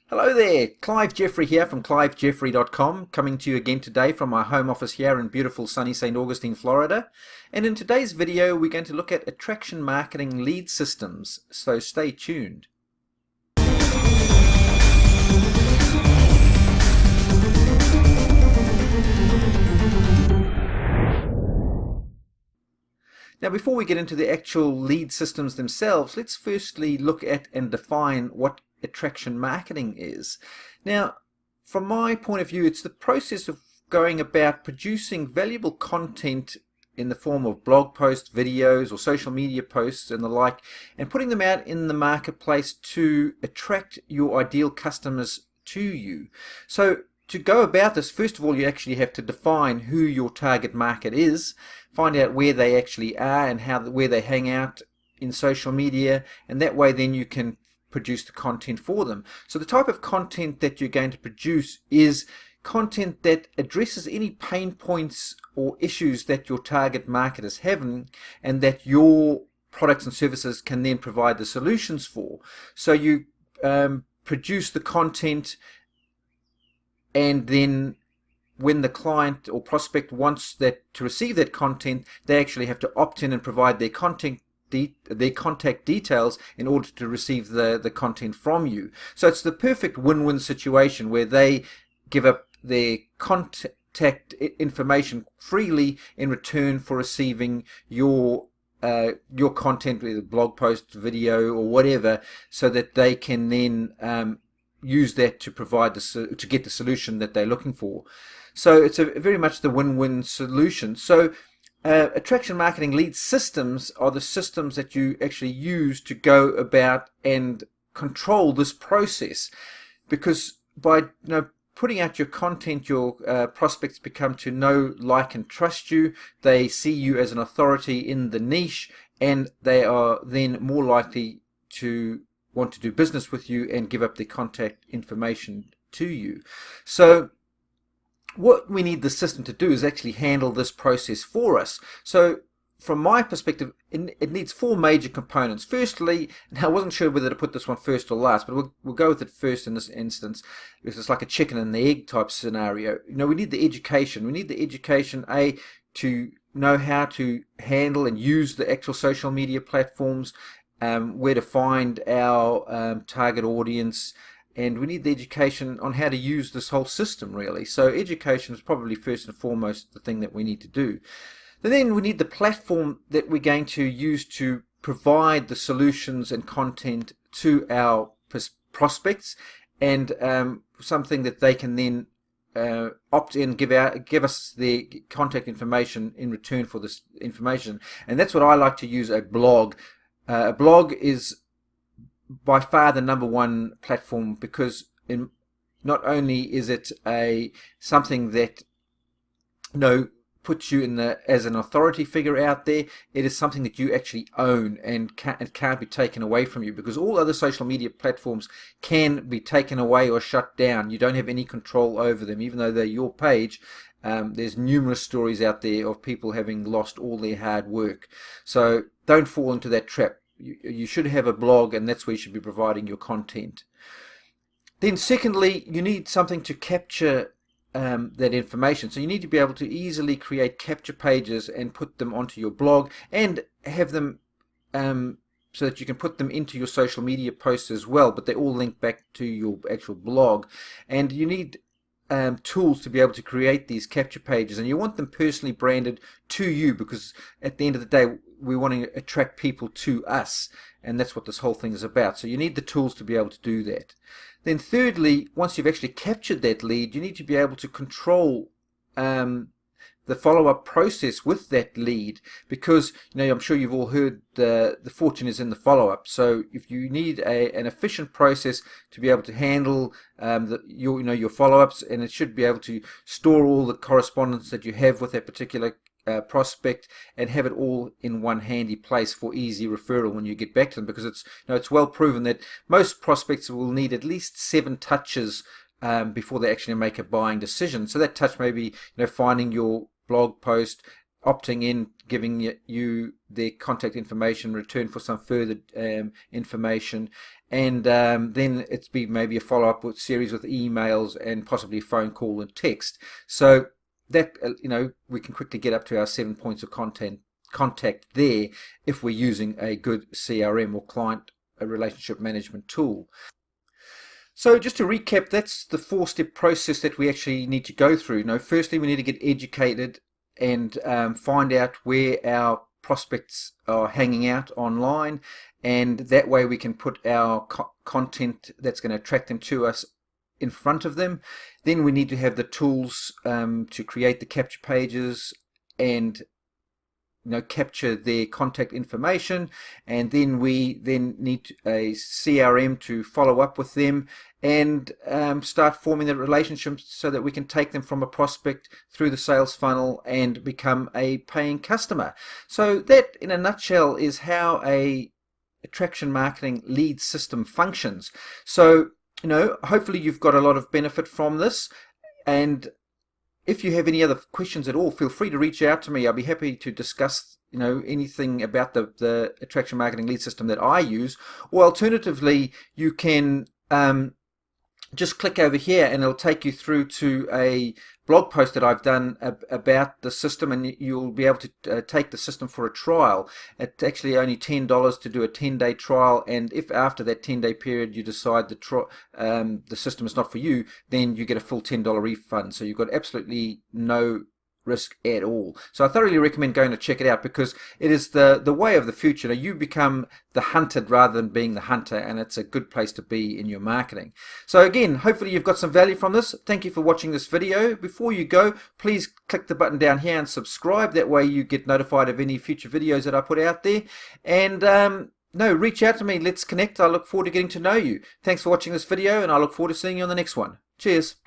Hello there, Clive Jeffrey here from clivejeffrey.com, coming to you again today from my home office here in beautiful sunny St. Augustine, Florida. And in today's video we're going to look at attraction marketing lead systems, so stay tuned. Now, before we get into the actual lead systems themselves, let's firstly look at and define what attraction marketing is. Now, from my point of view, it's the process of going about producing valuable content in the form of blog posts, videos, or social media posts and the like, and putting them out in the marketplace to attract your ideal customers to you. So to go about this, first of all, you actually have to define who your target market is, find out where they actually are and where they hang out in social media, and that way then you can produce the content for them. So the type of content that you're going to produce is content that addresses any pain points or issues that your target market is having and that your products and services can then provide the solutions for. So you produce the content, and then when the client or prospect wants to receive that content, they actually have to opt in and provide their contact details in order to receive the content from you. So it's the perfect win-win situation where they give up their contact information freely in return for receiving your content, whether blog post, video, or whatever, so that they can then use that to provide to get the solution that they're looking for. So it's very much the win-win solution. So attraction marketing lead systems are the systems that you actually use to go about and control this process, because by putting out your content, your prospects become to know, like, and trust you. They see you as an authority in the niche, and they are then more likely to want to do business with you and give up their contact information to you. So what we need the system to do is actually handle this process for us. So from my perspective, it needs four major components. Firstly, and I wasn't sure whether to put this one first or last, but we'll go with it first in this instance, because it's like a chicken and the egg type scenario. We need the education. We need the education, to know how to handle and use the actual social media platforms, where to find our target audience, and we need the education on how to use this whole system, really. So education is probably first and foremost the thing that we need to do. And then we need the platform that we're going to use to provide the solutions and content to our prospects, and something that they can then opt in, give us their contact information in return for this information. And that's what I like to use: a blog. A blog is by far the number one platform, because not only is it something that puts you as an authority figure out there, it is something that you actually own and it can't be taken away from you, because all other social media platforms can be taken away or shut down. You don't have any control over them, even though they're your page. There's numerous stories out there of people having lost all their hard work. So don't fall into that trap. You should have a blog, and that's where you should be providing your content. Then secondly, you need something to capture that information. So you need to be able to easily create capture pages and put them onto your blog, and have them so that you can put them into your social media posts as well, but they all link back to your actual blog. And you need tools to be able to create these capture pages, and you want them personally branded to you, because at the end of the day we want to attract people to us, and that's what this whole thing is about. So you need the tools to be able to do that. Then thirdly, once you've actually captured that lead, you need to be able to control the follow-up process with that lead, because I'm sure you've all heard the fortune is in the follow-up. So if you need an efficient process to be able to handle your follow-ups, and it should be able to store all the correspondence that you have with that particular prospect and have it all in one handy place for easy referral when you get back to them, because it's well proven that most prospects will need at least 7 touches before they actually make a buying decision. So that touch may be finding your blog post, opting in, giving you their contact information in return for some further information, and then it's be maybe a follow-up with series with emails and possibly phone call and text. So that we can quickly get up to our 7 points of contact there if we're using a good CRM or client relationship management tool. So just to recap, that's the 4-step process that we actually need to go through. Firstly, we need to get educated and find out where our prospects are hanging out online, and that way we can put our content that's going to attract them to us in front of them. Then we need to have the tools to create the capture pages and capture their contact information, and then we need a CRM to follow up with them and start forming the relationships so that we can take them from a prospect through the sales funnel and become a paying customer. So that, in a nutshell, is how a attraction marketing lead system functions. So hopefully you've got a lot of benefit from this, and if you have any other questions at all, feel free to reach out to me. I'll be happy to discuss anything about the attraction marketing lead system that I use. Or alternatively, you can just click over here and it'll take you through to a blog post that I've done about the system, and you'll be able to take the system for a trial. It's actually only $10 to do a 10-day trial, and if after that 10-day period you decide the system is not for you, then you get a full $10 refund. So you've got absolutely no risk at all. So I thoroughly recommend going to check it out, because it is the way of the future. You become the hunted rather than being the hunter, and it's a good place to be in your marketing. So again, hopefully you've got some value from this. Thank you for watching this video. Before you go, please click the button down here and subscribe. That way you get notified of any future videos that I put out there. And reach out to me. Let's connect. I look forward to getting to know you. Thanks for watching this video, and I look forward to seeing you on the next one. Cheers.